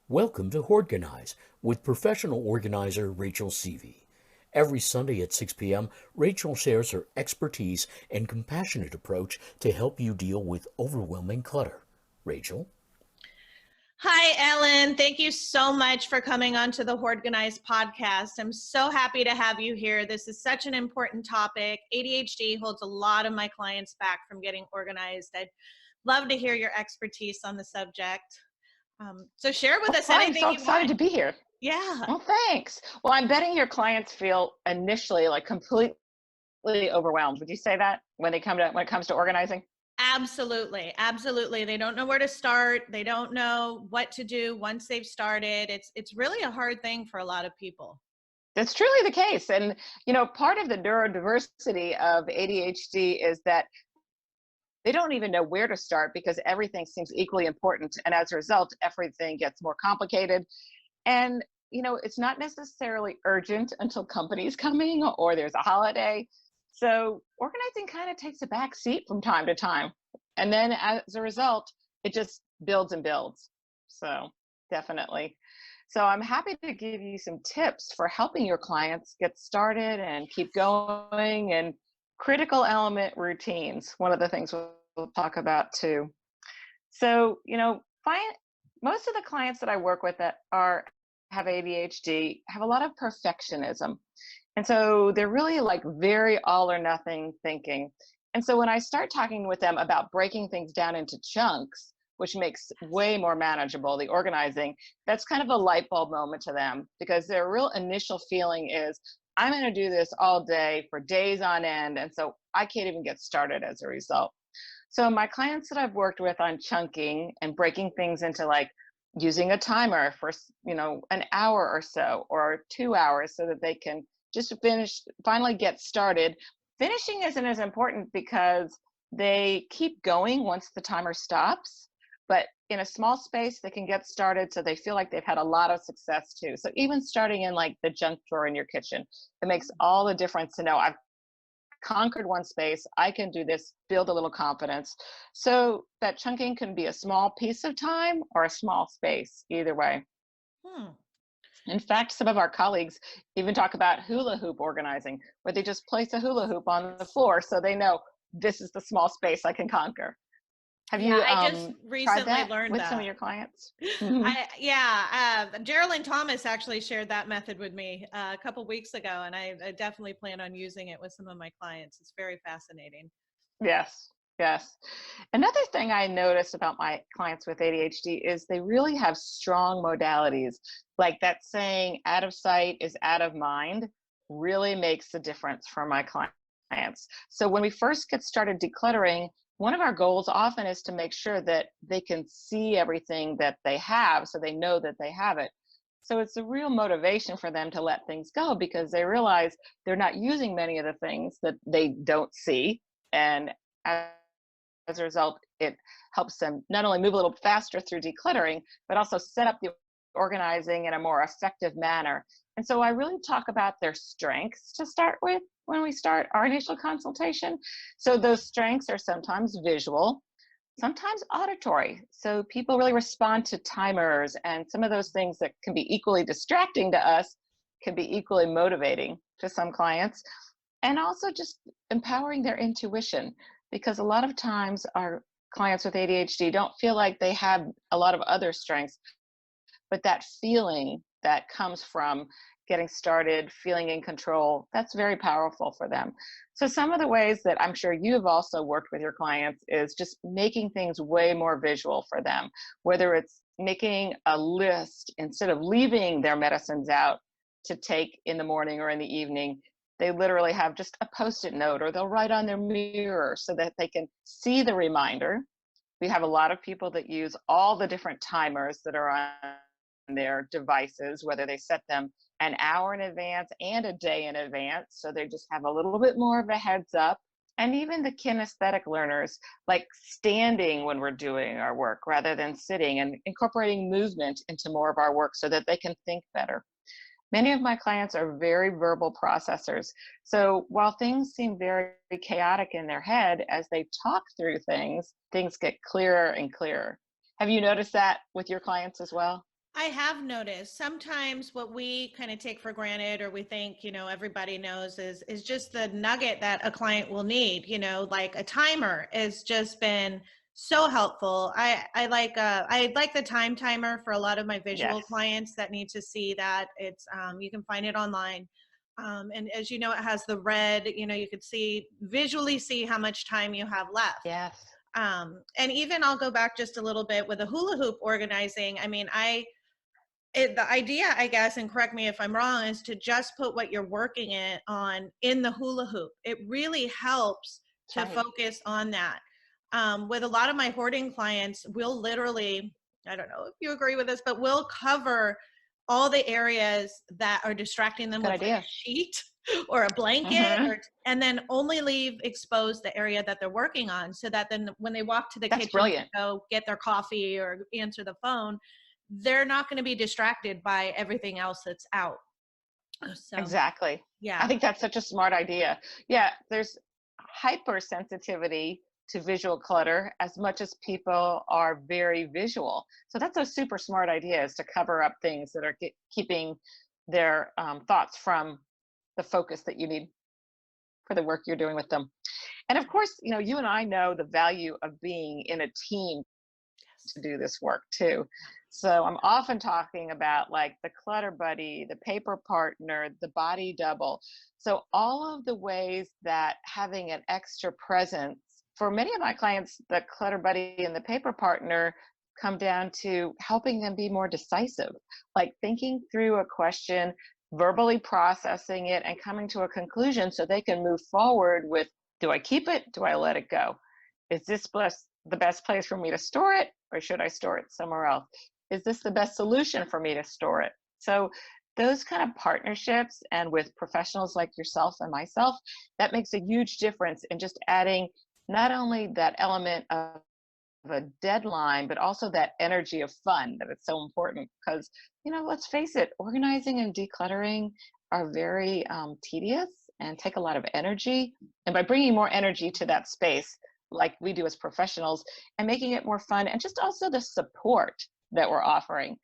Welcome to Hoardganize with professional organizer Rachel Seavey. Every Sunday at 6 p.m., Rachel shares her expertise and compassionate approach to help you deal with overwhelming clutter. Rachel? Hi, Ellen. Thank you so much for coming on to the Hoardganize Podcast. I'm so happy to have you here. This is such an important topic. ADHD holds a lot of my clients back from getting organized. I'd love to hear your expertise on the subject. So share with us anything you want. I'm so excited to be here. Yeah. Well, thanks. Well, I'm betting your clients feel initially like completely overwhelmed. Would you say that when it comes to organizing? Absolutely. Absolutely. They don't know where to start. They don't know what to do once they've started. It's really a hard thing for a lot of people. That's truly the case. And, part of the neurodiversity of ADHD is that they don't even know where to start because everything seems equally important. And as a result, everything gets more complicated. And, it's not necessarily urgent until company's coming or there's a holiday. So organizing kind of takes a back seat from time to time. And then as a result, it just builds and builds. So definitely. So I'm happy to give you some tips for helping your clients get started and keep going, and critical element routines, one of the things we'll talk about too. So, most of the clients that I work with that have ADHD have a lot of perfectionism. And so they're really like very all or nothing thinking. And so when I start talking with them about breaking things down into chunks, which makes way more manageable, the organizing, that's kind of a light bulb moment to them, because their real initial feeling is, I'm going to do this all day for days on end. And so I can't even get started as a result. So my clients that I've worked with on chunking and breaking things into like using a timer for, an hour or so or 2 hours so that they can just finally get started. Finishing isn't as important because they keep going once the timer stops, but in a small space, they can get started so they feel like they've had a lot of success too. So even starting in like the junk drawer in your kitchen, it makes all the difference to know I've conquered one space, I can do this, build a little confidence. So that chunking can be a small piece of time or a small space, either way. In fact, some of our colleagues even talk about hula hoop organizing, where they just place a hula hoop on the floor so they know this is the small space I can conquer. Have you I just recently tried that learned with that. Some of your clients? Geraldine Thomas actually shared that method with me a couple weeks ago, and I definitely plan on using it with some of my clients. It's very fascinating. Yes. Another thing I noticed about my clients with ADHD is they really have strong modalities. Like that saying, out of sight is out of mind, really makes a difference for my clients. So when we first get started decluttering, one of our goals often is to make sure that they can see everything that they have so they know that they have it. So it's a real motivation for them to let things go because they realize they're not using many of the things that they don't see. And as a result, it helps them not only move a little faster through decluttering, but also set up the organizing in a more effective manner. And so I really talk about their strengths to start with when we start our initial consultation. So those strengths are sometimes visual, sometimes auditory. So people really respond to timers, and some of those things that can be equally distracting to us can be equally motivating to some clients. And also just empowering their intuition, because a lot of times our clients with ADHD don't feel like they have a lot of other strengths, but that feeling that comes from getting started, feeling in control, that's very powerful for them. So some of the ways that I'm sure you've also worked with your clients is just making things way more visual for them, whether it's making a list instead of leaving their medicines out to take in the morning or in the evening. They literally have just a Post-it note, or they'll write on their mirror so that they can see the reminder. We have a lot of people that use all the different timers that are on their devices, whether they set them an hour in advance and a day in advance. So they just have a little bit more of a heads up. And even the kinesthetic learners, like standing when we're doing our work rather than sitting, and incorporating movement into more of our work so that they can think better. Many of my clients are very verbal processors. So while things seem very chaotic in their head, as they talk through things, things get clearer and clearer. Have you noticed that with your clients as well? I have noticed sometimes what we kind of take for granted or we think, everybody knows is just the nugget that a client will need, like a timer has just been so helpful. I like the time timer for a lot of my visual Yes. clients that need to see that. It's you can find it online. And as you know, it has the red, you could visually see how much time you have left. Yes. And even I'll go back just a little bit with the hula hoop organizing. I mean, the idea, I guess, and correct me if I'm wrong, is to just put what you're working on in the hula hoop. It really helps to That's right. focus on that. With a lot of my hoarding clients, we'll literally, I don't know if you agree with this, but we'll cover all the areas that are distracting them Good with like idea. a sheet or a blanket, Hmm. and then only leave exposed the area that they're working on, so that then when they walk to the That's kitchen to brilliant. go get their coffee or answer the phone, they're not going to be distracted by everything else that's out. So, Exactly. I yeah. think that's such a smart idea. Yeah, there's hypersensitivity to visual clutter as much as people are very visual. So that's a super smart idea, is to cover up things that are keeping their thoughts from the focus that you need for the work you're doing with them. And of course, you and I know the value of being in a team Yes. to do this work too. So I'm often talking about like the clutter buddy, the paper partner, the body double. So all of the ways that having an extra presence, for many of my clients, the clutter buddy and the paper partner come down to helping them be more decisive, like thinking through a question, verbally processing it, and coming to a conclusion so they can move forward with, do I keep it? Do I let it go? Is this the best place for me to store it, or should I store it somewhere else? Is this the best solution for me to store it? So those kind of partnerships, and with professionals like yourself and myself, that makes a huge difference in just adding not only that element of a deadline, but also that energy of fun that is so important. Because, let's face it, organizing and decluttering are very tedious and take a lot of energy. And by bringing more energy to that space, like we do as professionals, and making it more fun, and just also the support that we're offering.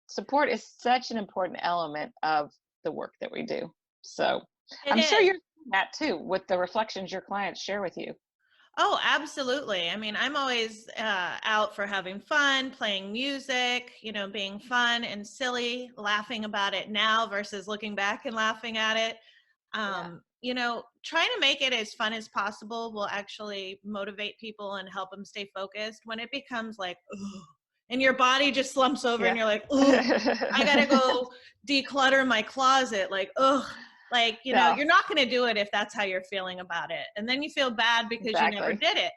Support is such an important element of the work that we do. So It I'm sure is. you're doing that too with the reflections your clients share with you. Oh, absolutely. I mean, I'm always out for having fun, playing music, being fun and silly, laughing about it now versus looking back and laughing at it. Yeah. Trying to make it as fun as possible will actually motivate people and help them stay focused. When it becomes like, ugh, and your body just slumps over and Yeah. you're like, oh, I gotta go declutter my closet. Like, ugh, like, No, you're not going to do it if that's how you're feeling about it. And then you feel bad because you never exactly. did it.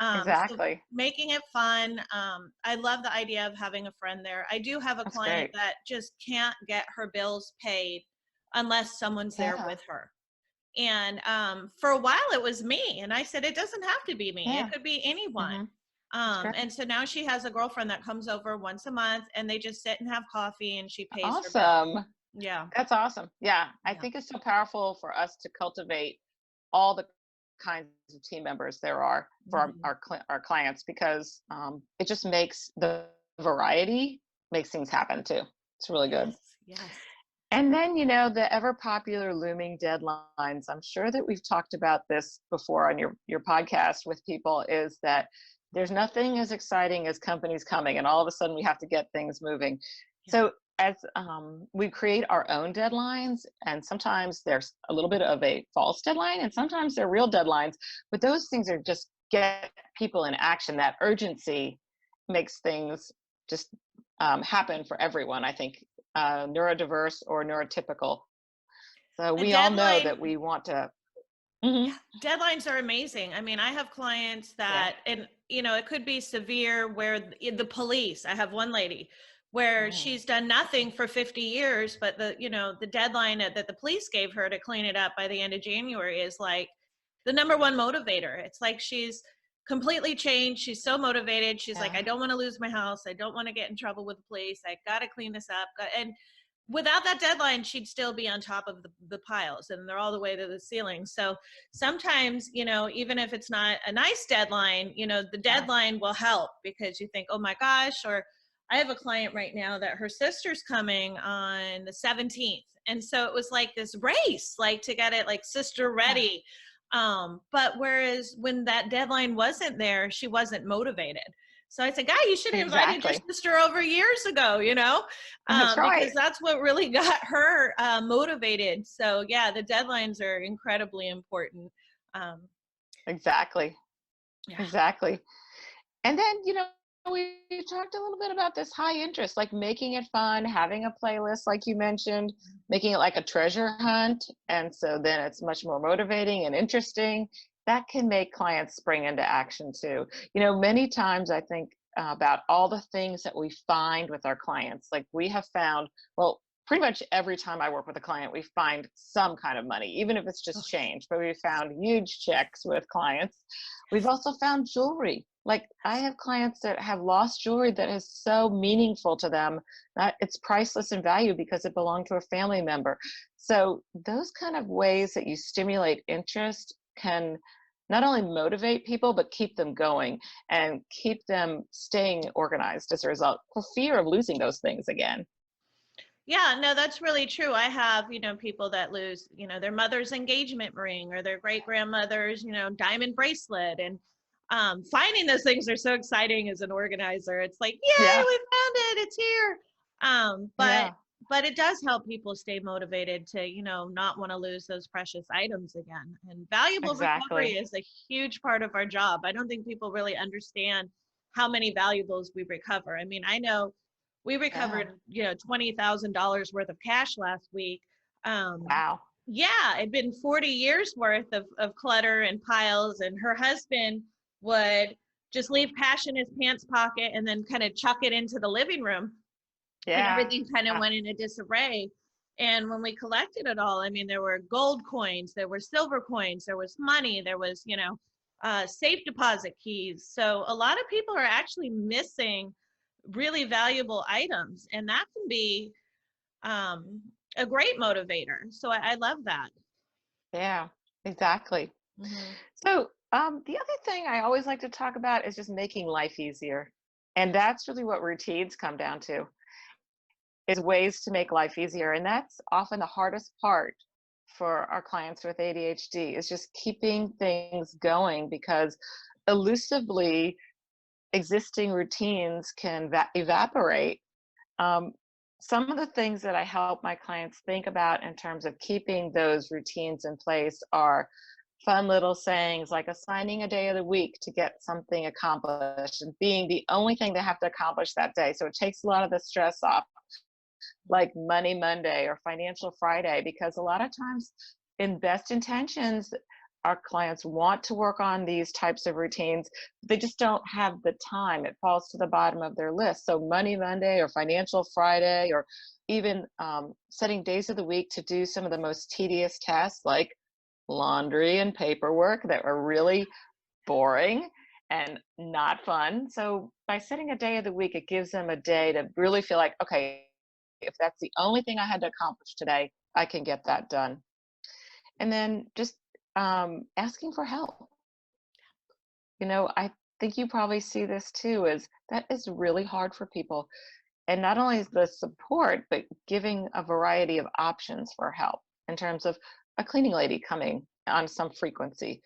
So Exactly. making it fun. I love the idea of having a friend there. I do have a That's client great. that just can't get her bills paid unless someone's there Yeah. with her. And for a while it was me. And I said, it doesn't have to be me. It Yeah. could be anyone. Hmm. That's great. And so now she has a girlfriend that comes over once a month and they just sit and have coffee and she pays her bill. Awesome. Yeah. That's awesome. Yeah. I Yeah. think it's so powerful for us to cultivate all the kinds of team members there are for Mhm. our clients, because it just makes the variety makes things happen too. It's really good. Yes. Yes. And then, the ever popular looming deadlines. I'm sure that we've talked about this before on your podcast with people, is that there's nothing as exciting as companies coming and all of a sudden we have to get things moving. Yeah. So as we create our own deadlines, and sometimes there's a little bit of a false deadline and sometimes they're real deadlines, but those things are just get people in action. That urgency makes things just happen for everyone, I think, neurodiverse or neurotypical. So A we all know deadline. that we want to. Mhm. Yeah, deadlines are amazing. I mean, I have clients Yeah. that, and it could be severe where the police, I have one lady where Mm. she's done nothing for 50 years, but the deadline that the police gave her to clean it up by the end of January is like the number one motivator. It's like she's completely changed. She's so motivated. She's like, Yeah. I don't want to lose my house. I don't want to get in trouble with the police. I got to clean this up. And without that deadline, she'd still be on top of the piles, and they're all the way to the ceiling. So sometimes, even if it's not a nice deadline, the deadline will help, because you think, oh my gosh. Or I have a client right now that her sister's coming on the 17th. And so it was like this race, like to get it like sister ready. But whereas when that deadline wasn't there, she wasn't motivated. So I said, "Guy, you should have invited your Exactly. sister over years ago, That's right. because that's what really got her motivated." So yeah, the deadlines are incredibly important. Um, Exactly. yeah. Exactly. And then, we talked a little bit about this high interest, like making it fun, having a playlist, like you mentioned, making it like a treasure hunt. And so then it's much more motivating and interesting. That can make clients spring into action too. Many times I think about all the things that we find with our clients. Like we have found, well, pretty much every time I work with a client, we find some kind of money, even if it's just change, but we found huge checks with clients. We've also found jewelry. Like I have clients that have lost jewelry that is so meaningful to them that it's priceless in value because it belonged to a family member. So those kind of ways that you stimulate interest can not only motivate people, but keep them going and keep them staying organized as a result, for fear of losing those things again. Yeah, no, that's really true. I have, people that lose, their mother's engagement ring, or their great grandmother's, diamond bracelet. And finding those things are so exciting as an organizer. It's like, yay, Yeah. we found it, it's here. Um, but Yeah. but it does help people stay motivated to, not want to lose those precious items again. And valuable recovery Exactly. is a huge part of our job. I don't think people really understand how many valuables we recover. I mean, I know we Yeah. recovered, $20,000 worth of cash last week. Um, Wow. yeah, it'd been 40 years worth of clutter and piles, and her husband would just leave cash in his pants pocket and then kind of chuck it into the living room, and Yeah. everything kind of went into disarray. And when we collected it all, I mean, there were gold coins, there were silver coins, there was money, there was, safe deposit keys. So a lot of people are actually missing really valuable items, and that can be um, a great motivator. So I love that. Yeah. Exactly. Hmm. So, the other thing I always like to talk about is just making life easier. And that's really what routines come down to, is ways to make life easier. And that's often the hardest part for our clients with ADHD, is just keeping things going, because elusively existing routines can evaporate. Um, some of the things that I help my clients think about in terms of keeping those routines in place are fun little sayings like assigning a day of the week to get something accomplished and being the only thing they have to accomplish that day. So it takes a lot of the stress off, like Money Monday or Financial Friday, because a lot of times, in best intentions, our clients want to work on these types of routines. They just don't have the time. It falls to the bottom of their list. So Money Monday or Financial Friday, or even setting days of the week to do some of the most tedious tasks like laundry and paperwork that are really boring and not fun. So by setting a day of the week, it gives them a day to really feel like, okay, if that's the only thing I had to accomplish today, I can get that done. And then just asking for help. I think you probably see this too, is that is really hard for people. And not only is the support, but giving a variety of options for help in terms of a cleaning lady coming on some frequency.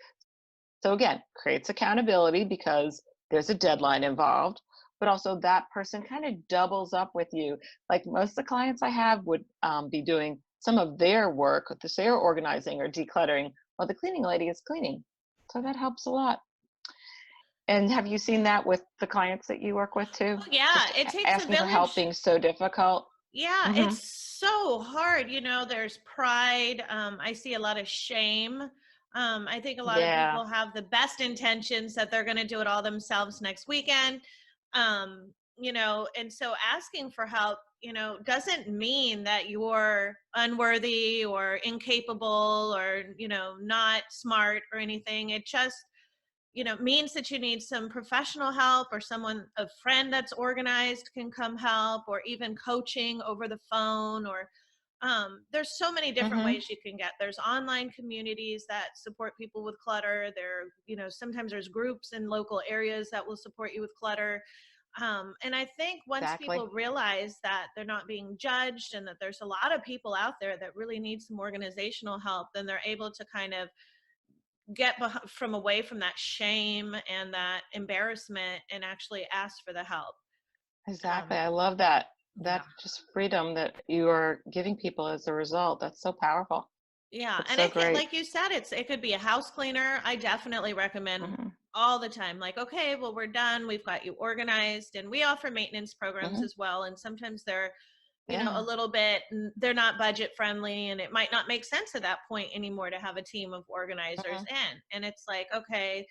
So again, creates accountability because there's a deadline involved, but also that person kind of doubles up with you. Like most of the clients I have would be doing some of their work, their organizing or decluttering, while the cleaning lady is cleaning. So that helps a lot. And have you seen that with the clients that you work with too? Oh, yeah, Just it takes a asking for help village. being so difficult. Yeah, Hmm. it's so hard. There's pride. I see a lot of shame. I think a lot of Yeah. people have the best intentions that they're going to do it all themselves next weekend. And so asking for help, doesn't mean that you're unworthy or incapable or, not smart or anything. It just means that you need some professional help, or a friend that's organized can come help, or even coaching over the phone, or there's so many different Mm-hmm. ways you can get. There's online communities that support people with clutter. Sometimes there's groups in local areas that will support you with clutter. And I think once Exactly. people realize that they're not being judged, and that there's a lot of people out there that really need some organizational help, then they're able to kind of get from away from that shame and that embarrassment, and actually ask for the help. Exactly. Um, I love that. yeah. That just freedom that you are giving people as a result. That's so powerful. Yeah. That's And so it can, great. like you said, it could be a house cleaner. I definitely recommend Hmm. all the time, like, okay, well, we're done. We've got you organized. And we offer maintenance programs Hmm. as well. And sometimes they're, a Yeah. little bit, they're not budget friendly, and it might not make sense at that point anymore to have a team of organizers Hmm. in. And it's like, okay,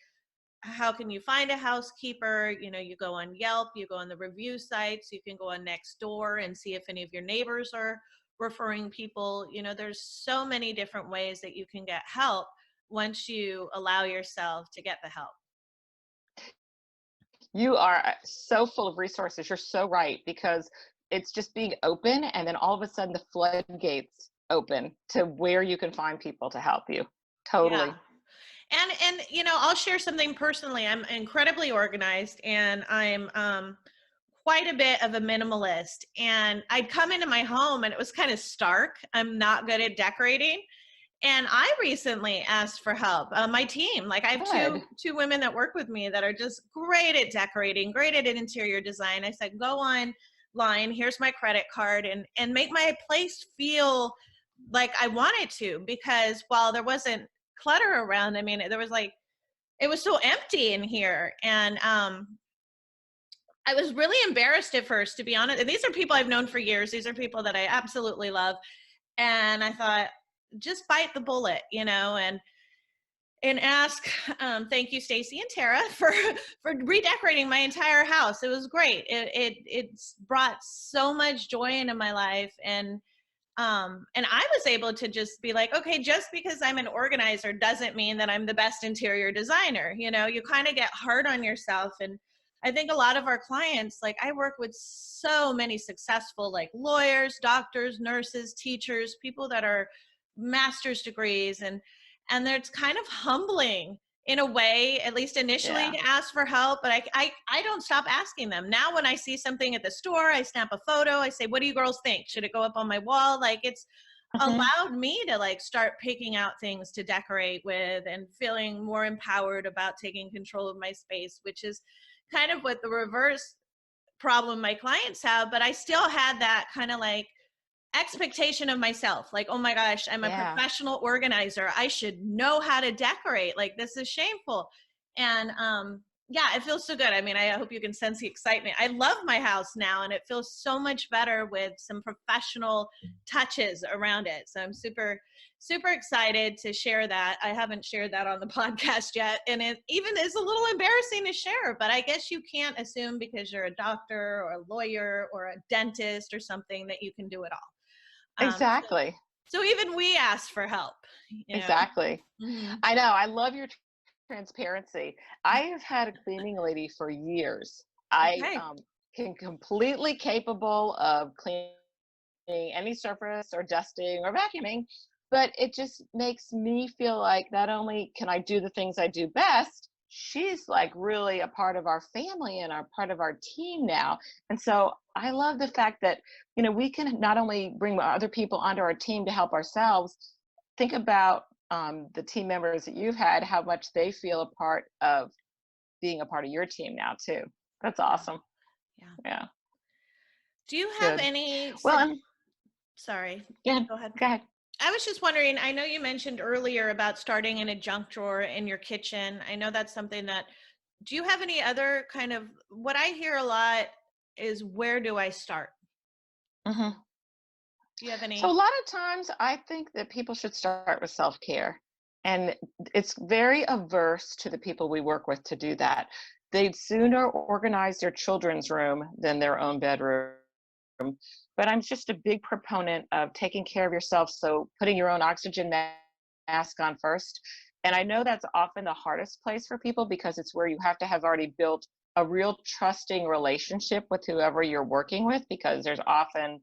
how can you find a housekeeper? You go on Yelp, you go on the review sites, you can go on Nextdoor and see if any of your neighbors are referring people. There's so many different ways that you can get help once you allow yourself to get the help. You are so full of resources. You're so right, because it's just being open, and then all of a sudden the floodgates open to where you can find people to help you. Yeah. Totally. And I'll share something personally. I'm incredibly organized, and I'm quite a bit of a minimalist. And I'd come into my home and it was kind of stark. I'm not good at decorating. And I recently asked for help. My team, like, I have Good. two women that work with me that are just great at decorating, great at interior design. I said, go online, here's my credit card, and make my place feel like I wanted to. Because while there wasn't clutter around, I mean, there was like, it was so empty in here. And I was really embarrassed at first, to be honest. And these are people I've known for years. These are people that I absolutely love. And I thought, just bite the bullet, and ask. Thank you, Stacy and Tara, for redecorating my entire house. It was great. It's brought so much joy into my life. And I was able to just be like, okay, just because I'm an organizer doesn't mean that I'm the best interior designer. You kind of get hard on yourself. And I think a lot of our clients, like, I work with so many successful, like, lawyers, doctors, nurses, teachers, people that are master's degrees, and it's kind of humbling in a way, at least initially, Yeah. to ask for help. But I don't stop asking them. Now when I see something at the store, I snap a photo. I say, what do you girls think? Should it go up on my wall? Like, it's Hmm. allowed me to, like, start picking out things to decorate with, and feeling more empowered about taking control of my space, which is kind of what the reverse problem my clients have. But I still had that kind of, like, expectation of myself, like, oh my gosh, I'm a Yeah. professional organizer, I should know how to decorate, like, this is shameful. And yeah, it feels so good. I mean, I hope you can sense the excitement. I love my house now, and it feels so much better with some professional touches around it. So I'm super super excited to share that. I haven't shared that on the podcast yet, and it even is a little embarrassing to share, but I guess you can't assume because you're a doctor or a lawyer or a dentist or something that you can do it all. So, Exactly. so even we ask for help, you know. Exactly. Hmm. I know. I love your transparency. I have had a cleaning lady for years. I Okay. can completely capable of cleaning any surface or dusting or vacuuming, but it just makes me feel like not only can I do the things I do best, she's like really a part of our family and a part of our team now. And so I love the fact that, we can not only bring other people onto our team to help ourselves. Think about the team members that you've had, how much they feel a part of being a part of your team now too. That's Yeah. awesome. Yeah. Yeah, Do you have good. any Well, sorry, yeah, go ahead. go ahead. I was just wondering, I know you mentioned earlier about starting in a junk drawer in your kitchen. I know that's something that, do you have any other kind of, what I hear a lot is, where do I start? Hmm. Do you have So a any? lot of times I think that people should start with self-care. And it's very averse to the people we work with to do that. They'd sooner organize their children's room than their own bedroom. But I'm just a big proponent of taking care of yourself. So putting your own oxygen mask on first. And I know that's often the hardest place for people because it's where you have to have already built a real trusting relationship with whoever you're working with, because there's often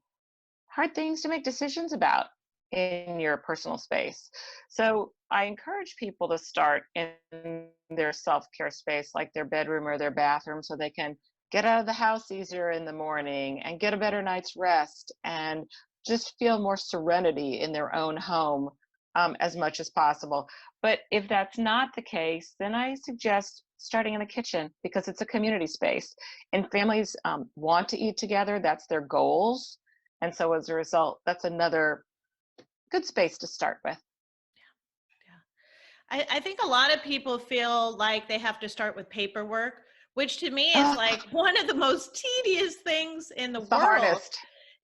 hard things to make decisions about in your personal space. So I encourage people to start in their self-care space, like their bedroom or their bathroom, so they can get out of the house easier in the morning and get a better night's rest and just feel more serenity in their own home, as much as possible. But if that's not the case, then I suggest starting in the kitchen, because it's a community space and families want to eat together. That's their goals. And so as a result, that's another good space to start with. I think a lot of people feel like they have to start with paperwork, which to me is Oh, like one of the most tedious things in the it's the world. hardest.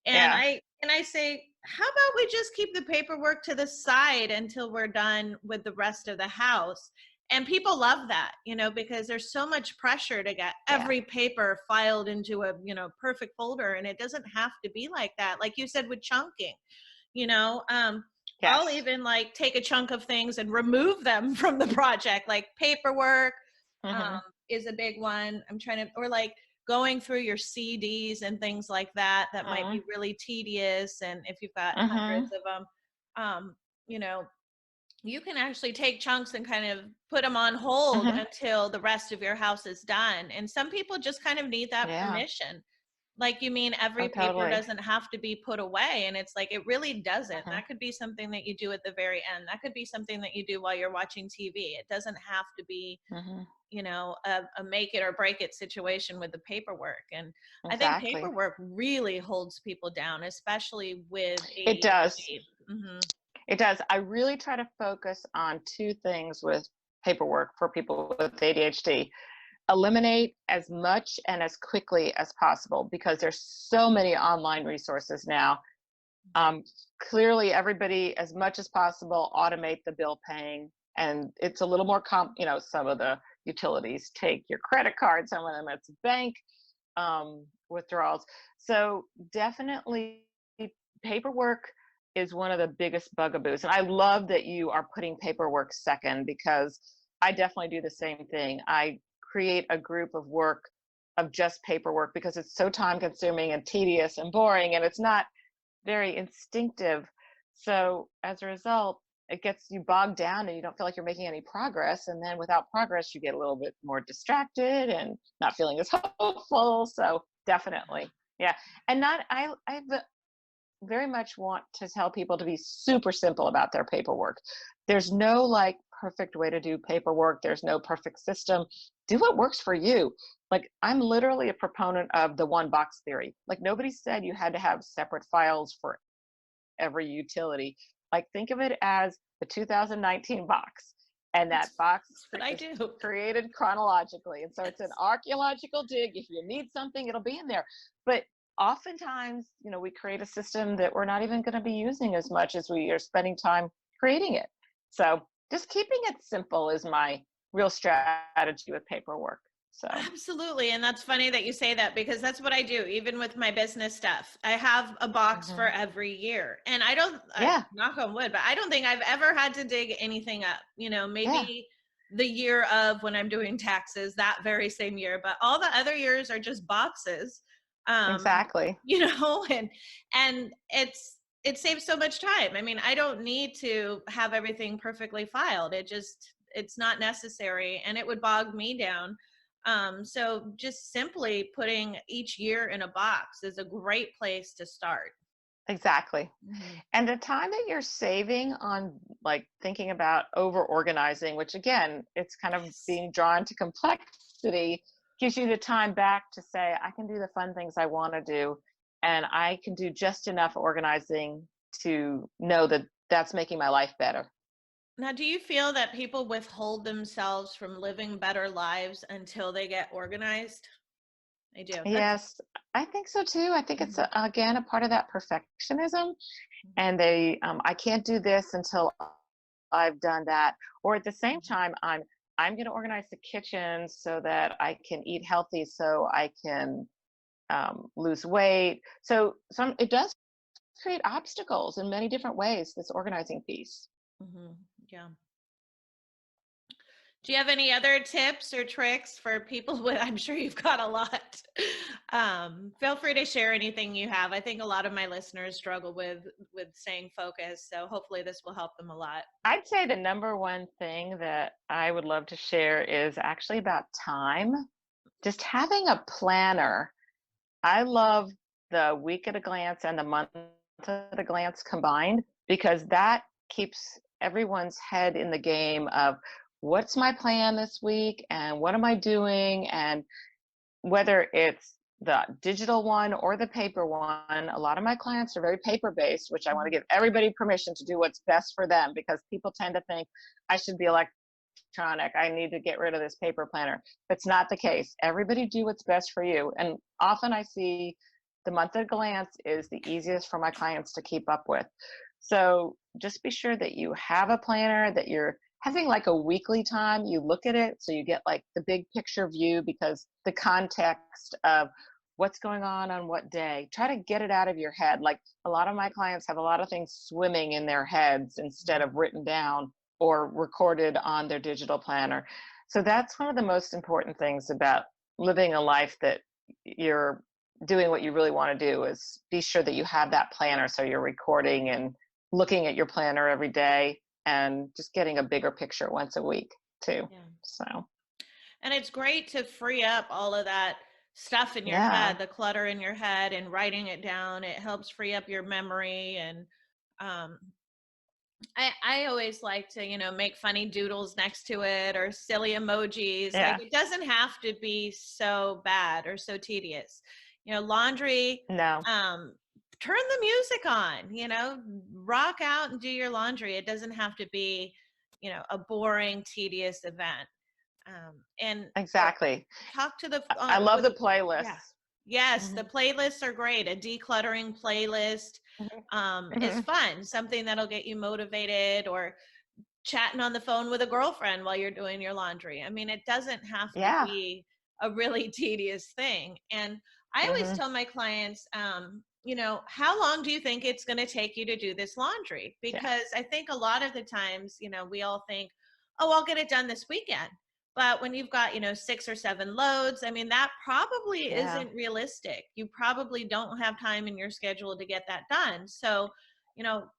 And Yeah. I say, how about we just keep the paperwork to the side until we're done with the rest of the house? And people love that, because there's so much pressure to get Yeah. every paper filed into a, perfect folder. And it doesn't have to be like that. Like you said, with chunking, I'll Yes. even like take a chunk of things and remove them from the project, like paperwork Mm-hmm. is a big one. Or like going through your CDs and things like that might be really tedious. And if you've got Mm-hmm. hundreds of them, um, you know, you can actually take chunks and kind of put them on hold Mm-hmm. until the rest of your house is done. And some people just kind of need that Yeah. permission. Like, you mean Oh, every paper totally. doesn't have to be put away? And it's like, it really doesn't. Mm-hmm. That could be something that you do at the very end. That could be something that you do while you're watching TV. It doesn't have to be, Mm-hmm. a make it or break it situation with the paperwork. And I think Exactly. paperwork really holds people down, especially with It does. ADHD. Mm-hmm. It does. I really try to focus on two things with paperwork for people with ADHD. Eliminate as much and as quickly as possible, because there's so many online resources now. Clearly, everybody, as much as possible, automate the bill paying. And it's a little more some of the utilities take your credit card, some of them it's bank withdrawals. So definitely paperwork is one of the biggest bugaboos. And I love that you are putting paperwork second, because I definitely do the same thing. I create a group of work of just paperwork because it's so time consuming and tedious and boring, and it's not very instinctive. So as a result, it gets you bogged down and you don't feel like you're making any progress. And then without progress, you get a little bit more distracted and not feeling as hopeful. So definitely. Yeah. And I very much want to tell people to be super simple about their paperwork. There's no like perfect way to do paperwork. There's no perfect system. Do what works for you. Like, I'm literally a proponent of the one box theory. Like, nobody said you had to have separate files for every utility. Like, think of it as the 2019 box. And that box That's what I is do. created chronologically. And so it's an archaeological dig. If you need something, it'll be in there. But oftentimes, we create a system that we're not even going to be using as much as we are spending time creating it. So just keeping it simple is my real strategy with paperwork. So Absolutely. And that's funny that you say that, because that's what I do. Even with my business stuff, I have a box for every year. And yeah, knock on wood, but I don't think I've ever had to dig anything up. yeah, Maybe the year of when I'm doing taxes, that very same year, but all the other years are just boxes. exactly. And it saves so much time. I mean, I don't need to have everything perfectly filed. It's not necessary, and it would bog me down. So just simply putting each year in a box is a great place to start. Exactly. Mm-hmm. And the time that you're saving on like thinking about over organizing, which again, it's kind of Yes. being drawn to complexity, gives you the time back to say, I can do the fun things I want to do. And I can do just enough organizing to know that that's making my life better. Now, do you feel that people withhold themselves from living better lives until they get organized? I do. That's Yes, I think so too. I think it's Mhm. again a part of that perfectionism, Mhm. and I can't do this until I've done that. Or at the same time, I'm going to organize the kitchen so that I can eat healthy, so I can lose weight. So it does create obstacles in many different ways. This organizing piece. Mhm. Yeah. Do you have any other tips or tricks for people with, I'm sure you've got a lot. Feel free to share anything you have. I think a lot of my listeners struggle with staying focused. So hopefully this will help them a lot. I'd say the number one thing that I would love to share is actually about time. Just having a planner. I love the week at a glance and the month at a glance combined, because that keeps everyone's head in the game of what's my plan this week and what am I doing, and whether it's the digital one or the paper one. A lot of my clients are very paper based, which I want to give everybody permission to do what's best for them, because people tend to think I should be electronic. I need to get rid of this paper planner. It's not the case. Everybody do what's best for you. And often I see the month at a glance is the easiest for my clients to keep up with. So just be sure that you have a planner, that you're having like a weekly time. You look at it so you get like the big picture view, because the context of what's going on what day, try to get it out of your head. Like a lot of my clients have a lot of things swimming in their heads instead of written down or recorded on their digital planner. So that's one of the most important things about living a life that you're doing what you really want to do, is be sure that you have that planner so you're recording and looking at your planner every day and just getting a bigger picture once a week too. Yeah. So, and it's great to free up all of that stuff in your head, the clutter in your head, and writing it down. It helps free up your memory. And I always like to, make funny doodles next to it or silly emojis. yeah. Like it doesn't have to be so bad or so tedious. Laundry, No. turn the music on, rock out and do your laundry. It doesn't have to be, a boring, tedious event. And Exactly. talk to the, I love the playlists. yeah. Yes, the playlists are great. A decluttering playlist is fun, something that'll get you motivated, or chatting on the phone with a girlfriend while you're doing your laundry. I mean, it doesn't have to be a really tedious thing. And I always tell my clients, how long do you think it's going to take you to do this laundry? Because I think a lot of the times, we all think, oh, I'll get it done this weekend. But when you've got, 6 or 7 loads, I mean, that probably isn't realistic. You probably don't have time in your schedule to get that done. So,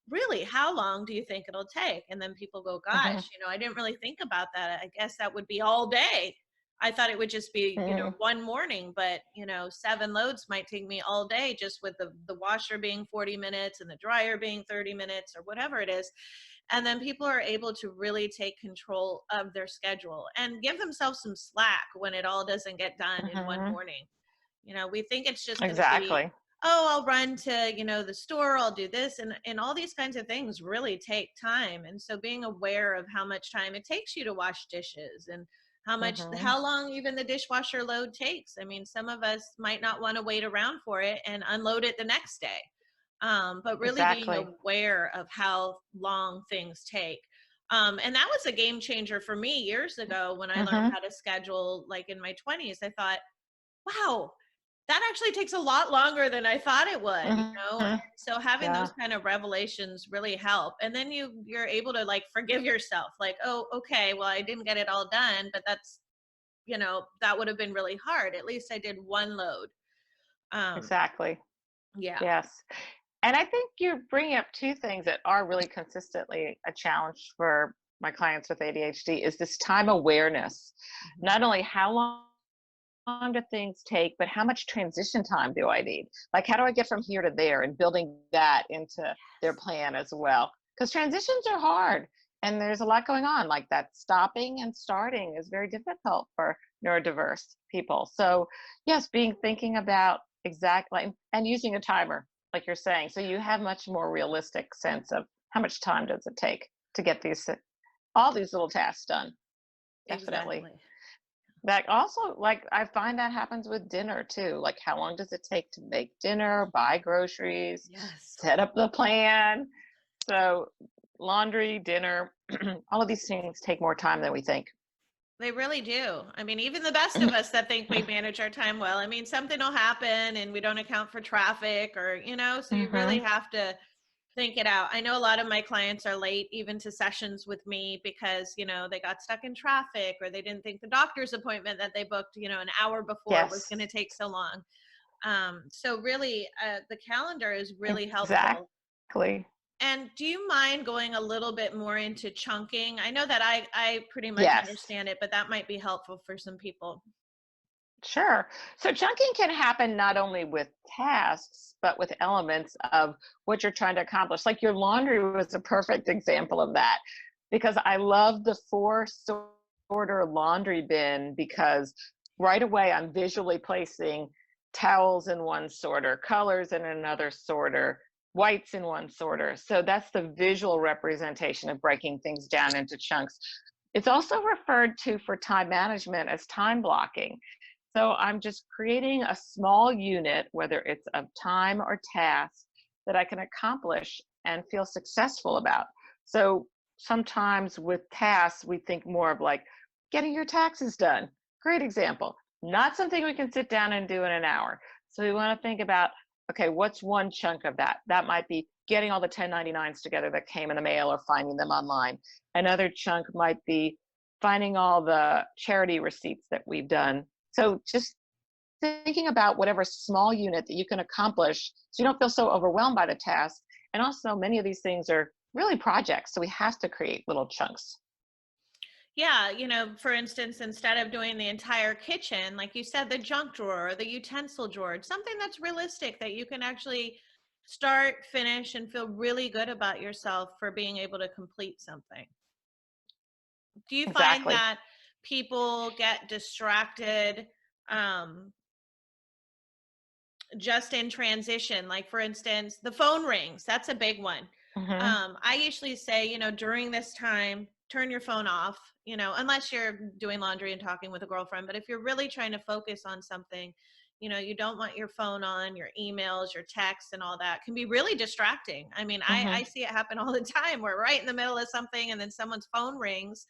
really, how long do you think it'll take? And then people go, gosh, I didn't really think about that. I guess that would be all day. I thought it would just be, one morning, but, 7 loads might take me all day, just with the washer being 40 minutes and the dryer being 30 minutes or whatever it is. And then people are able to really take control of their schedule and give themselves some slack when it all doesn't get done in one morning. We think it's just going to be, oh, I'll run to, the store, I'll do this. And all these kinds of things really take time. And so being aware of how much time it takes you to wash dishes, and how long even the dishwasher load takes. I mean, some of us might not want to wait around for it and unload it the next day. But really being aware of how long things take. And that was a game changer for me years ago when I learned how to schedule, like in my 20s. I thought, wow, that actually takes a lot longer than I thought it would, So having those kind of revelations really help. And then you're able to like forgive yourself, like, oh, okay, well, I didn't get it all done, but that's, that would have been really hard. At least I did one load. Exactly. Yeah. Yes. And I think you're bringing up two things that are really consistently a challenge for my clients with ADHD, is this time awareness. Not only how long do things take, but how much transition time do I need? Like, how do I get from here to there, and building that into their plan as well? Because transitions are hard and there's a lot going on. Like that stopping and starting is very difficult for neurodiverse people. So yes, thinking about exactly, and using a timer, like you're saying, so you have much more realistic sense of how much time does it take to get all these little tasks done. Definitely. Exactly. That also, like, I find that happens with dinner too. Like, how long does it take to make dinner, buy groceries, set up the plan? So laundry, dinner, all of these things take more time than we think. They really do. I mean, even the best of us that think we manage our time well, I mean, something will happen and we don't account for traffic, or, so you really have to think it out. I know a lot of my clients are late even to sessions with me because, they got stuck in traffic, or they didn't think the doctor's appointment that they booked, an hour before was going to Yes, take so long. So really, the calendar is really helpful. exactly. And do you mind going a little bit more into chunking? I know that I pretty much Yes. understand it, but that might be helpful for some people. Sure. So chunking can happen not only with tasks, but with elements of what you're trying to accomplish. Like your laundry was a perfect example of that, because I love the sorter laundry bin, because right away I'm visually placing towels in one sorter, colors in another sorter, whites in one sorter. So that's the visual representation of breaking things down into chunks. It's also referred to for time management as time blocking. So I'm just creating a small unit, whether it's of time or task, that I can accomplish and feel successful about. So sometimes with tasks, we think more of like getting your taxes done. Great example. Not something we can sit down and do in an hour. So we want to think about, okay, what's one chunk of that? That might be getting all the 1099s together that came in the mail or finding them online. Another chunk might be finding all the charity receipts that we've done. So just thinking about whatever small unit that you can accomplish so you don't feel so overwhelmed by the task. And also, many of these things are really projects. So we have to create little chunks. Yeah, for instance, instead of doing the entire kitchen, like you said, the junk drawer or the utensil drawer, something that's realistic that you can actually start, finish, and feel really good about yourself for being able to complete something. Do you find Exactly. that people get distracted um, just in transition? Like, for instance, the phone rings. That's a big one. Hmm. I usually say, during this time, turn your phone off, unless you're doing laundry and talking with a girlfriend. But if you're really trying to focus on something, you don't want your phone on, your emails, your texts, and all that can be really distracting. I mean, I Hmm. see it happen all the time. We're right in the middle of something, and then someone's phone rings,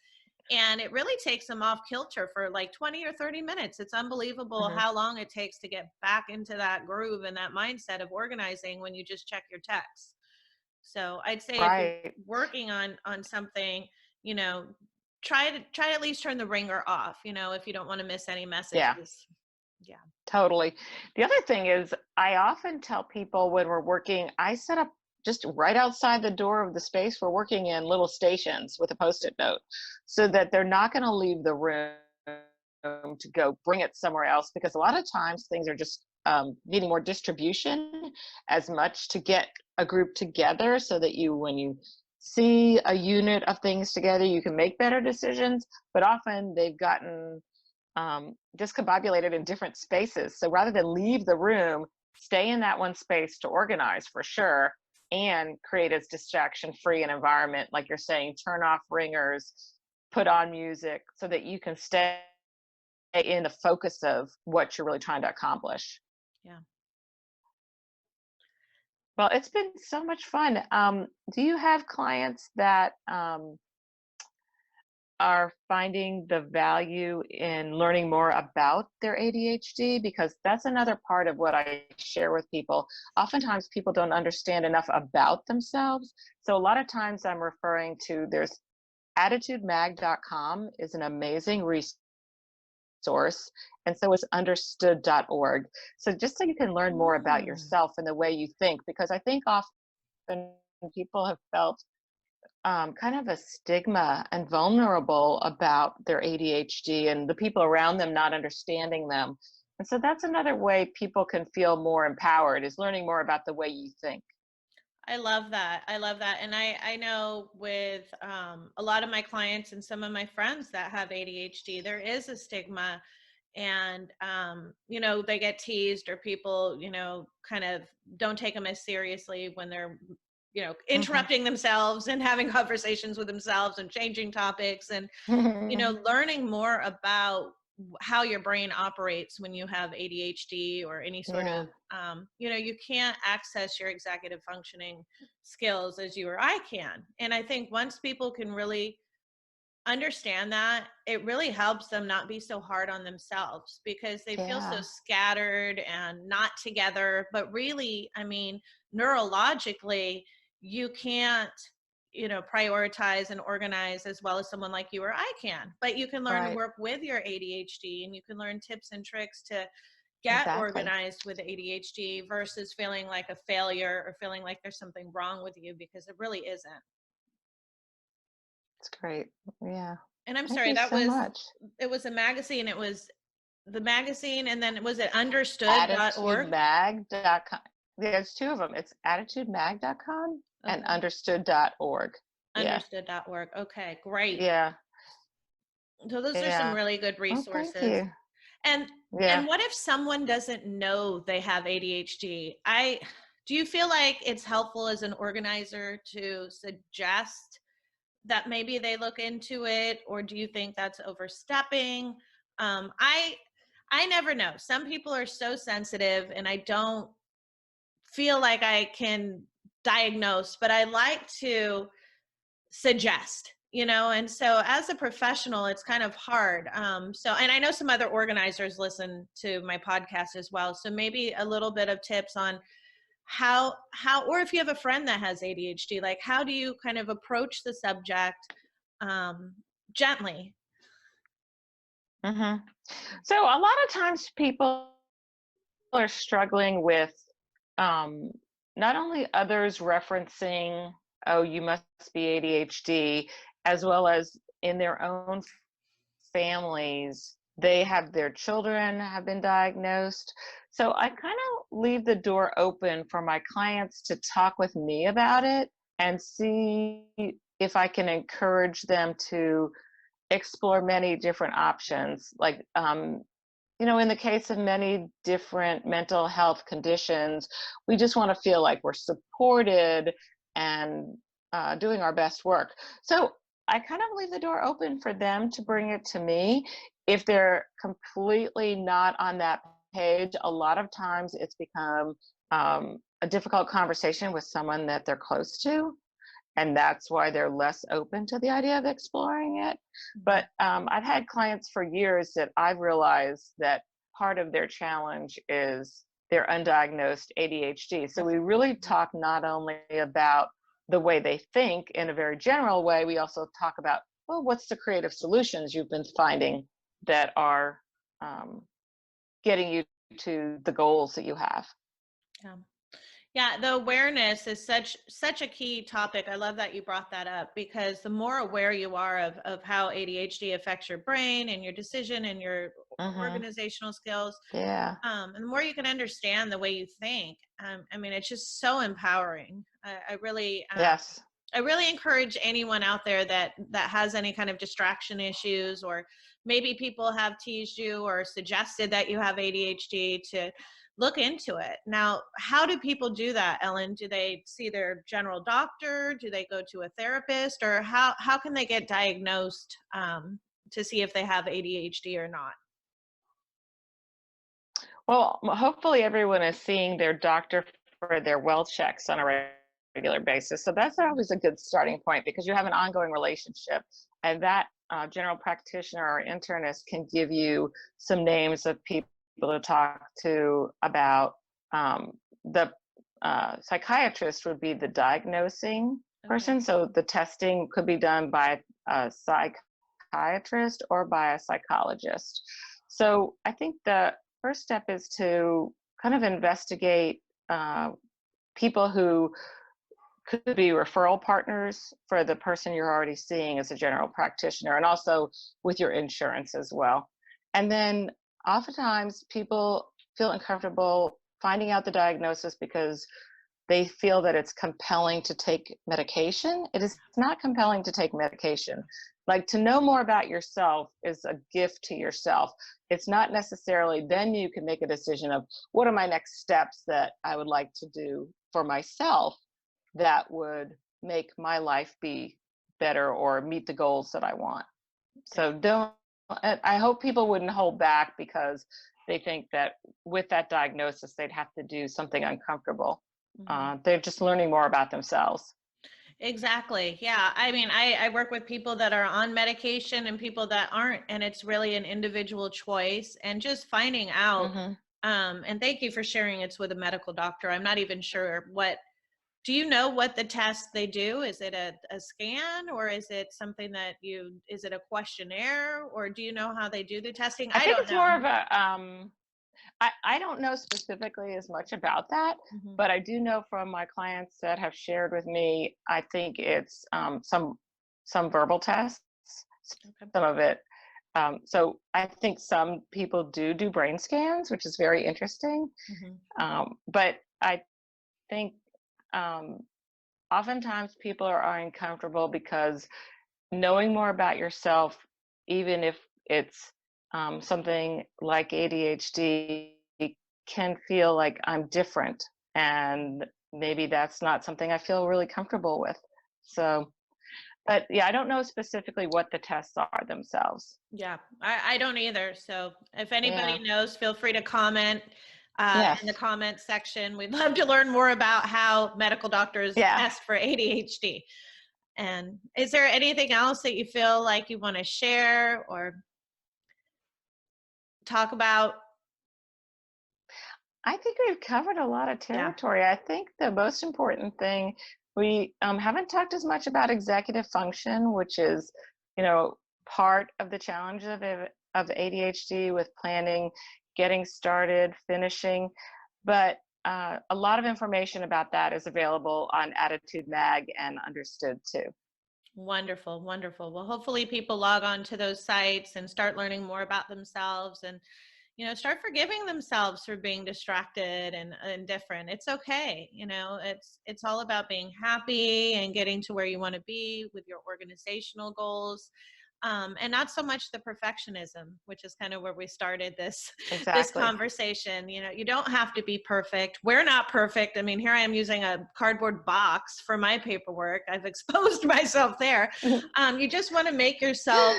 and it really takes them off kilter for like 20 or 30 minutes. It's unbelievable Hmm. how long it takes to get back into that groove and that mindset of organizing when you just check your texts. So I'd say if you're Right. working on something, you know, try to at least turn the ringer off, if you don't want to miss any Yeah, messages. Yeah. totally. The other thing is, I often tell people when we're working, I set up just right outside the door of the space we're working in little stations with a post-it note, so that they're not going to leave the room to go bring it somewhere else, because a lot of times things are just needing more distribution as much to get a group together, so that you, when you see a unit of things together, you can make better decisions. But often they've gotten discombobulated in different spaces. So rather than leave the room, stay in that one space to organize for sure, and create a distraction free an environment. Like you're saying, turn off ringers, put on music, so that you can stay in the focus of what you're really trying to accomplish. Yeah. Well, it's been so much fun. Do you have clients that are finding the value in learning more about their ADHD? Because that's another part of what I share with people. Oftentimes, people don't understand enough about themselves. So, a lot of times, I'm referring to, there's attitudemag.com is an amazing resource, and so is understood.org. So, just so you can learn more about Mm. yourself and the way you think, because I think often people have felt kind of a stigma and vulnerable about their ADHD and the people around them not understanding them. And so that's another way people can feel more empowered, is learning more about the way you think. I love that. I love that. And I know with a lot of my clients and some of my friends that have ADHD, there is a stigma, and they get teased, or people kind of don't take them as seriously when they're Hmm. interrupting themselves and having conversations with themselves and changing topics, and learning more about how your brain operates when you have ADHD or any sort Yeah, of you can't access your executive functioning skills as you or I can. And I think once people can really understand that, it really helps them not be so hard on themselves, because they feel so yeah, scattered and not together. But really, I mean, neurologically, you can't, prioritize and organize as well as someone like you or I can, but you can learn to Right. work with your ADHD, and you can learn tips and tricks to get Exactly. organized with ADHD versus feeling like a failure or feeling like there's something wrong with you, because it really isn't. It's great. Yeah. And I'm Thank sorry, you so much. it was a magazine. It was the magazine, and then was it understood.org? AttitudeMag.com. There's two of them. It's AttitudeMag.com and Okay. Understood.org. Yeah. Understood.org. Okay, great. Yeah. So those are some Yeah. really good Oh, thank resources. you. And Yeah. what if someone doesn't know they have ADHD? Do you feel like it's helpful as an organizer to suggest that maybe they look into it, or do you think that's overstepping? I never know. Some people are so sensitive, and I don't feel like I can diagnose, but I like to suggest, and so as a professional, it's kind of hard. And I know some other organizers listen to my podcast as well, so maybe a little bit of tips on how or if you have a friend that has ADHD, like how do you kind of approach the subject um gently? hmm So a lot of times people are struggling with um, not only others referencing, oh, you must be ADHD, as well as in their own families, they have their children have been diagnosed. So I kind of leave the door open for my clients to talk with me about it and see if I can encourage them to explore many different options. Like, in the case of many different mental health conditions, we just want to feel like we're supported and doing our best work. So I kind of leave the door open for them to bring it to me. If they're completely not on that page, a lot of times it's become a difficult conversation with someone that they're close to, and that's why they're less open to the idea of exploring it. But I've had clients for years that I've realized that part of their challenge is their undiagnosed ADHD. So we really talk not only about the way they think in a very general way, we also talk about, well, what's the creative solutions you've been finding that are getting you to the goals that you have. Yeah. Yeah, the awareness is such a key topic. I love that you brought that up, because the more aware you are of how ADHD affects your brain and your decision and your Mm-hmm. organizational skills, Yeah. and the more you can understand the way you think, I mean, it's just so empowering. Yes. I really encourage anyone out there that has any kind of distraction issues, or maybe people have teased you or suggested that you have ADHD, to look into it. Now, how do people do that, Ellen? Do they see their general doctor? Do they go to a therapist? Or how can they get diagnosed to see if they have ADHD or not? Well, hopefully everyone is seeing their doctor for their well checks on a regular basis. So that's always a good starting point, because you have an ongoing relationship, and that general practitioner or internist can give you some names of people to talk to about. The psychiatrist would be the diagnosing Okay. person. So the testing could be done by a psychiatrist or by a psychologist. So I think the first step is to kind of investigate people who could be referral partners for the person you're already seeing as a general practitioner, and also with your insurance as well. And then oftentimes people feel uncomfortable finding out the diagnosis because they feel that it's compelling to take medication. It is not compelling to take medication. Like, to know more about yourself is a gift to yourself. It's not necessarily then you can make a decision of what are my next steps that I would like to do for myself that would make my life be better or meet the goals that I want. Yeah. So I hope people wouldn't hold back because they think that with that diagnosis, they'd have to do something uncomfortable. Mhm. They're just learning more about themselves. Exactly. Yeah. I mean, I work with people that are on medication and people that aren't, and it's really an individual choice, and just finding out. hmm And thank you for sharing it's with a medical doctor. I'm not even sure what Do you know what the test they do? Is it a scan, or is it something that is it a questionnaire, or do you know how they do the testing? I I think don't it's more know. of a, I don't know specifically as much about that, Mhm. but I do know from my clients that have shared with me, I think it's some verbal tests, Okay. some of it. So I think some people do brain scans, which is very interesting. Mhm. But I think um, oftentimes people are uncomfortable because knowing more about yourself, even if it's something like ADHD, can feel like I'm different. And maybe that's not something I feel really comfortable with. So, but yeah, I don't know specifically what the tests are themselves. Yeah, I don't either. So if anybody Yeah. knows, feel free to comment in the Yes. comment section. We'd love to learn more about how medical doctors Yeah. test for ADHD. And is there anything else that you feel like you want to share or talk about? I think we've covered a lot of Yeah. territory. I think the most important thing, we haven't talked as much about executive function, which is, part of the challenge of ADHD with planning, getting started, finishing. But a lot of information about that is available on Attitude Mag and Understood too. Wonderful, wonderful. Well, hopefully people log on to those sites and start learning more about themselves and start forgiving themselves for being distracted and different. It's okay. It's all about being happy and getting to where you want to be with your organizational goals. And not so much the perfectionism, which is kind of where we started this Exactly. conversation. You don't have to be perfect. We're not perfect. I mean, here I am using a cardboard box for my paperwork. I've exposed myself there. You just want to make yourself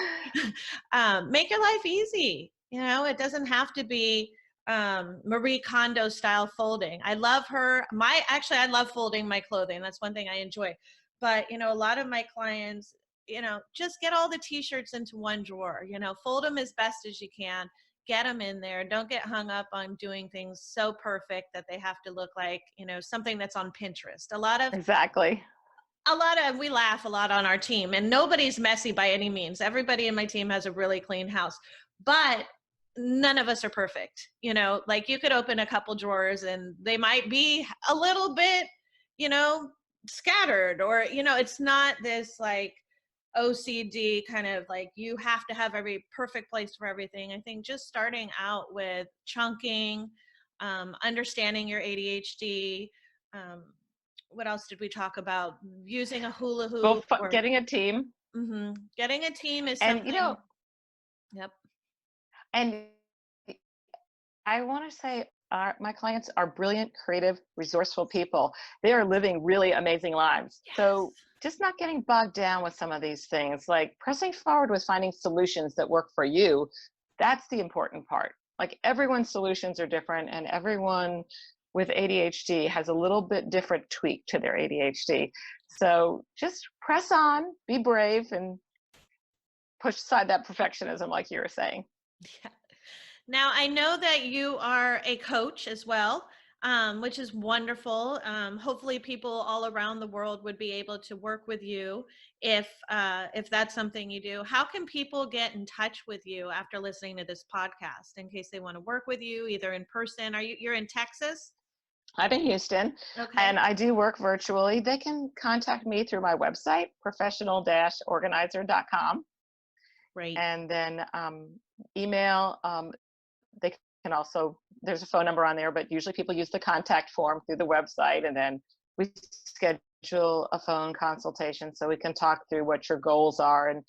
make your life easy. It doesn't have to be Marie Kondo style folding. I love her. I love folding my clothing. That's one thing I enjoy. But a lot of my clients, just get all the t-shirts into one drawer, fold them as best as you can, get them in there. Don't get hung up on doing things so perfect that they have to look like, something that's on Pinterest. Exactly. We laugh a lot on our team, and nobody's messy by any means. Everybody in my team has a really clean house, but none of us are perfect. Like you could open a couple drawers and they might be a little bit, you know, scattered, or, it's not this like OCD kind of like you have to have every perfect place for everything. I think just starting out with chunking, understanding your ADHD, um, what else did we talk about? Using a hula Well, hoop or getting a team. getting a team is And, something. Yep. and I want to say my clients are brilliant, creative, resourceful people. They are living really amazing lives. Yes. So just not getting bogged down with some of these things, like pressing forward with finding solutions that work for you. That's the important part. Like everyone's solutions are different, and everyone with ADHD has a little bit different tweak to their ADHD. So just press on, be brave, and push aside that perfectionism, like you were saying. Yeah. Now, I know that you are a coach as well, which is wonderful. Hopefully, people all around the world would be able to work with you if that's something you do. How can people get in touch with you after listening to this podcast in case they want to work with you, either in person? You're in Texas? I'm in Houston Okay, and I do work virtually. They can contact me through my website, professional-organizer.com. great. And then email. They can also, there's a phone number on there, but usually people use the contact form through the website. And then we schedule a phone consultation so we can talk through what your goals are and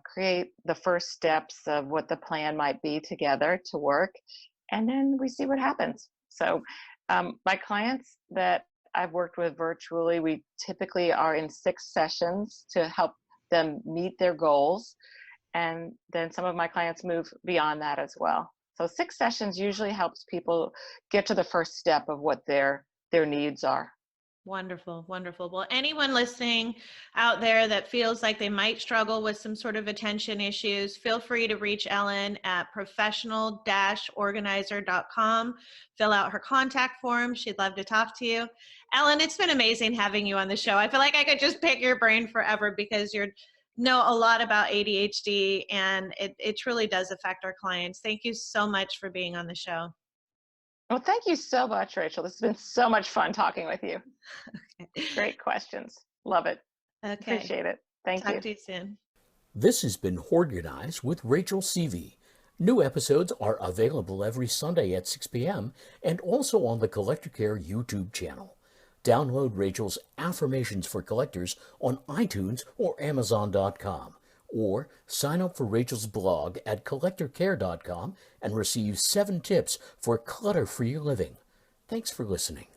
create the first steps of what the plan might be together to work. And then we see what happens. So my clients that I've worked with virtually, we typically are in 6 sessions to help them meet their goals. And then some of my clients move beyond that as well. So 6 sessions usually helps people get to the first step of what their needs are. Wonderful, wonderful. Well, anyone listening out there that feels like they might struggle with some sort of attention issues, feel free to reach Ellen at professional-organizer.com. Fill out her contact form. She'd love to talk to you. Ellen, it's been amazing having you on the show. I feel like I could just pick your brain forever because you know a lot about ADHD, and it truly does affect our clients. Thank you so much for being on the show. Well, thank you so much, Rachel. This has been so much fun talking with you. Okay. Great questions. Love it. Okay. Appreciate it. Thank you. Talk to you soon. This has been Hoardganize with Rachel Seavey. New episodes are available every Sunday at 6 p.m. and also on the Collector Care YouTube channel. Download Rachel's Affirmations for Collectors on iTunes or Amazon.com, or sign up for Rachel's blog at collectorcare.com and receive 7 tips for clutter-free living. Thanks for listening.